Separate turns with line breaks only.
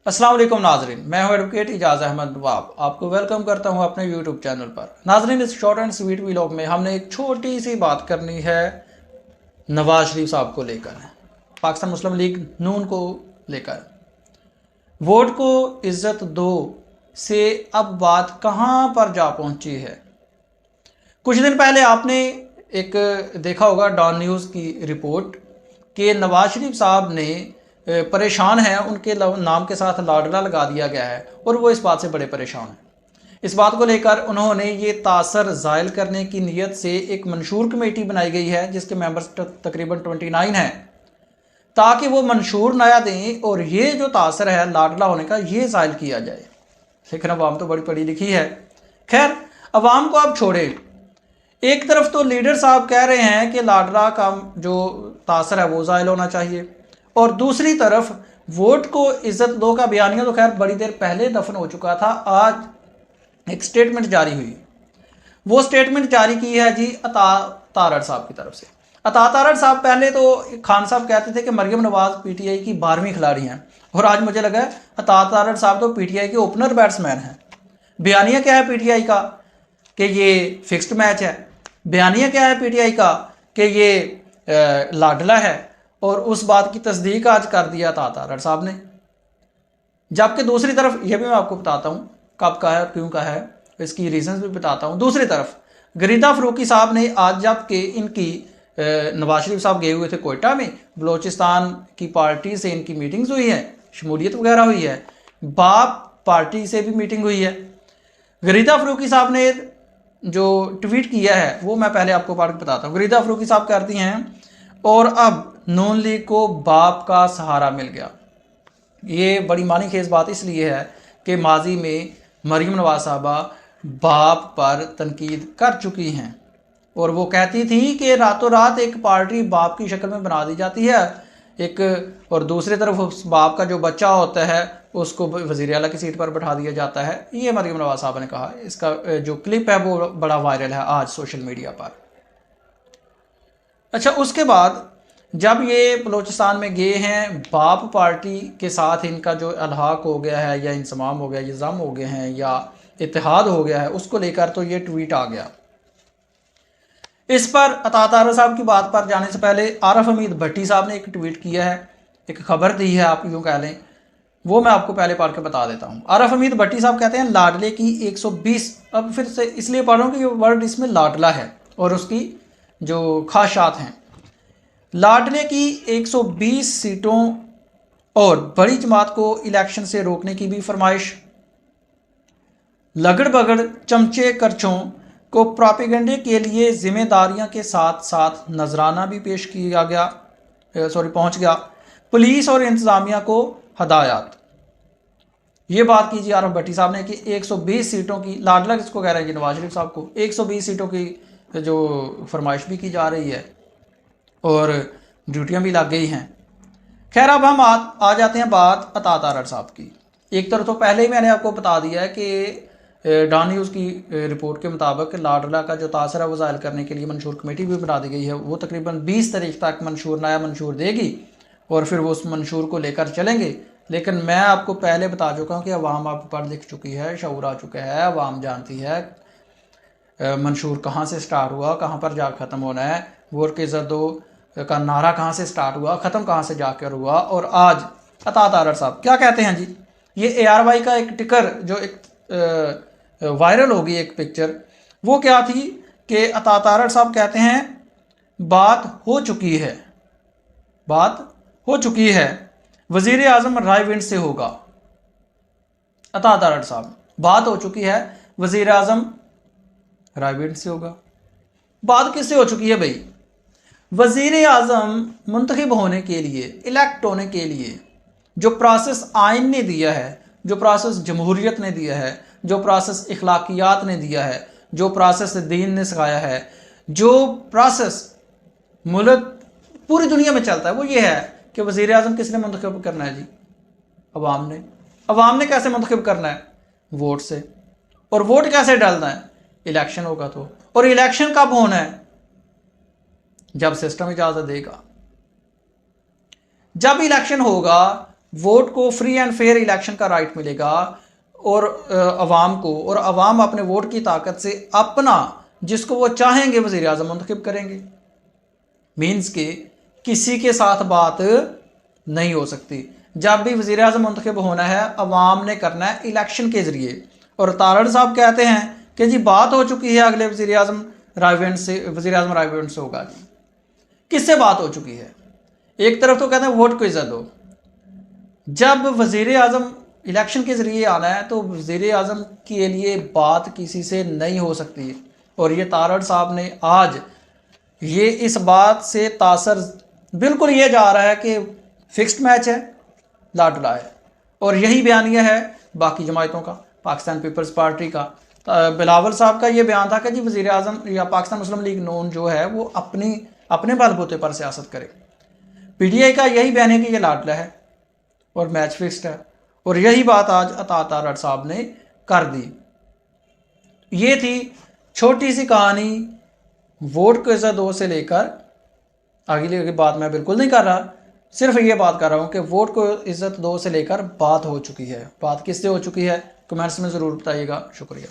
अस्सलाम वालेकुम नाजरीन, मैं हूं एडवोकेट इजाज़ अहमद नवाब। आपको वेलकम करता हूं अपने यूट्यूब चैनल पर। नाजरीन, इस शॉर्ट एंड स्वीट व्लॉग में हमने एक छोटी सी बात करनी है नवाज शरीफ साहब को लेकर, पाकिस्तान मुस्लिम लीग नून को लेकर। वोट को इज्जत दो से अब बात कहां पर जा पहुंची है। कुछ दिन पहले आपने एक देखा होगा डॉन न्यूज़ की रिपोर्ट कि नवाज शरीफ साहब ने परेशान हैं, उनके नाम के साथ लाडला लगा दिया गया है और वो इस बात से बड़े परेशान हैं। इस बात को लेकर उन्होंने ये तासर ज़ायल करने की नीयत से एक मंशूर कमेटी बनाई गई है जिसके मेंबर्स तकरीबन 29 हैं, ताकि वो मंशूर नया दें और ये जो तासर है लाडला होने का ये ज़ायल किया जाए। लेकिन अवाम तो बड़ी पढ़ी लिखी है। खैर, अवाम को आप छोड़े। एक तरफ तो लीडर साहब कह रहे हैं कि लाडला का जो तासर है वो ज़ायल होना चाहिए, और दूसरी तरफ वोट को इज्जत दो का बयानिया तो खैर बड़ी देर पहले दफन हो चुका था। आज एक स्टेटमेंट जारी हुई। वो स्टेटमेंट जारी की है जी अता तारड़ साहब की तरफ से। अता तारड़ साहब पहले तो खान साहब कहते थे कि मरियम नवाज पीटीआई की 12वीं खिलाड़ी हैं, और आज मुझे लगा अता तारड़ साहब तो पीटीआई के ओपनर बैट्समैन हैं। बयानिया क्या है पीटीआई का कि ये फिक्स्ड मैच है। बयानिया क्या है पीटीआई का कि ये लाडला है, और उस बात की तस्दीक आज कर दिया तारड़ साहब ने। जबकि दूसरी तरफ यह भी मैं आपको बताता हूँ कब का है और क्यों का है, इसकी रीजंस भी बताता हूँ। दूसरी तरफ गरीदा फरूकी साहब ने आज जबकि इनकी नवाज शरीफ साहब गए हुए थे कोयटा में, बलोचिस्तान की पार्टी से इनकी मीटिंग्स हुई है, शमूलियत वगैरह हुई है, बाप पार्टी से भी मीटिंग हुई है। गरीदा फरूकी साहब ने जो ट्वीट किया है वो मैं पहले आपको पढ़ के बताता हूँ। गरीदा फरूकी साहब कहती हैं, और अब नून लीग को बाप का सहारा मिल गया। ये बड़ी मानी खेज बात इसलिए है कि माजी में मरियम नवाज साहबा बाप पर तनकीद कर चुकी हैं, और वो कहती थी कि रातों रात एक पार्टी बाप की शक्ल में बना दी जाती है एक, और दूसरी तरफ उस बाप का जो बच्चा होता है उसको वज़ीर आला की सीट पर बैठा दिया जाता है। ये मरियम नवाज साहबा ने कहा। इसका जो क्लिप है वो बड़ा वायरल है आज सोशल मीडिया पर। अच्छा, उसके बाद जब ये बलोचिस्तान में गए हैं, बाप पार्टी के साथ इनका जो अलहाक हो गया है या इंसमाम हो गया, ये जम हो गए हैं या इत्तेहाद हो गया है, उसको लेकर तो ये ट्वीट आ गया। इस पर अता तारड़ साहब की बात पर जाने से पहले आरिफ हमीद भट्टी साहब ने एक ट्वीट किया है, एक खबर दी है आप यूँ कह लें, वो मैं आपको पहले पढ़ के बता देता हूँ। आरिफ हमीद भट्टी साहब कहते हैं लाडले की 120, अब फिर से इसलिए पढ़ रहा हूँ कि ये वर्ड इसमें लाडला है और उसकी जो खासियात हैं। लाडले की 120 सीटों और बड़ी जमात को इलेक्शन से रोकने की भी फरमाइश। लगड़ बगड़ चमचे करचों को प्रोपेगेंडे के लिए जिम्मेदारियां के साथ साथ नजराना भी पेश किया गया, पहुंच गया। पुलिस और इंतजामिया को हदायत। ये बात कीजिए आरिफ भट्टी साहब ने कि 120 सीटों की, लाडला किसको कह रहे हैं जी, नवाज शरीफ साहब को, 120 सीटों की जो फरमाइश भी की जा रही है और ड्यूटियां भी लग गई हैं। खैर, अब हम आ जाते हैं बात अता तारड़ साहब की। एक तरफ तो पहले ही मैंने आपको बता दिया है कि डॉन न्यूज़ की रिपोर्ट के मुताबिक लाडला का जो तासर है वो ज़ायल करने के लिए मंशूर कमेटी भी बना दी गई है। वो तकरीबन 20 तारीख तक नया मंशूर देगी और फिर वो उस मंशूर को लेकर चलेंगे। लेकिन मैं आपको पहले बता चुका हूँ कि अवाम आप पढ़ लिख चुकी है, शऊर आ चुका है, अवाम जानती है मंशूर कहाँ से स्टार्ट हुआ, कहाँ पर जा ख़त्म होना है, वोट की इज़्ज़त दो का नारा कहाँ से स्टार्ट हुआ, ख़त्म कहाँ से जाकर हुआ। और आज अता तारड़ साहब क्या कहते हैं जी, ये ARY का एक टिकर जो एक वायरल होगी एक पिक्चर, वो क्या थी कि अता तारड़ साहब कहते हैं बात हो चुकी है, बात हो चुकी है, वज़ीर आज़म रायविंड से होगा। अता तारड़ साहब, बात हो चुकी है, वज़ीर आज़म रायविंड से होगा। बात किससे हो चुकी है भाई? वज़ीर आज़म मुंतखब होने के लिए, इलेक्ट होने के लिए जो प्रोसेस आइन ने दिया है, जो प्रोसेस जमहूरियत ने दिया है, जो प्रोसेस इखलाकियात ने दिया है, जो प्रोसेस दीन ने सिखाया है, जो प्रोसेस मुल्क पूरी दुनिया में चलता है, वो ये है कि वज़ीर आज़म किसने मुंतखब करना है जी? अवाम ने। अवाम ने कैसे मुंतखब करना है? वोट से। और वोट कैसे डालना है? इलेक्शन होगा तो। और इलेक्शन कब होना है? जब सिस्टम इजाज़त देगा। जब इलेक्शन होगा वोट को फ्री एंड फेयर इलेक्शन का राइट मिलेगा और अवाम को, और अवाम अपने वोट की ताकत से अपना जिसको वो चाहेंगे वज़ीर आज़म मुंतखब करेंगे। मीन्स के किसी के साथ बात नहीं हो सकती। जब भी वज़ीर आज़म मुंतखब होना है अवाम ने करना है इलेक्शन के ज़रिए। और तारड़ साहब कहते हैं कि जी बात हो चुकी है अगले वज़ीर आज़म रायवेंट से, वज़ीर आज़म रायवेंट से होगा। जी किससे बात हो चुकी है? एक तरफ तो कहते हैं वोट को इज्जत दो, जब वज़ीर आज़म इलेक्शन के ज़रिए आना है तो वज़ीर आज़म के लिए बात किसी से नहीं हो सकती। और ये तारड़ साहब ने आज ये इस बात से तासर बिल्कुल ये जा रहा है कि फिक्स्ड मैच है, लाडला है। और यही बयानिया है बाकी जमायतों का, पाकिस्तान पीपल्स पार्टी का। बिलावल साहब का ये बयान था कि जी वज़ीर आज़म या पाकिस्तान मुस्लिम लीग नून जो है वो अपने बलबूते पर सियासत करे। पीटीआई का यही बयान है कि ये लाडला है और मैच फिक्स्ड है। और यही बात आज अता तारड़ साहब ने कर दी। ये थी छोटी सी कहानी वोट को इज्जत दो से लेकर आगे की बात मैं बिल्कुल नहीं कर रहा, सिर्फ ये बात कर रहा हूँ कि वोट को इज्जत दो से लेकर बात हो चुकी है। बात किससे हो चुकी है कमेंट्स में ज़रूर बताइएगा। शुक्रिया।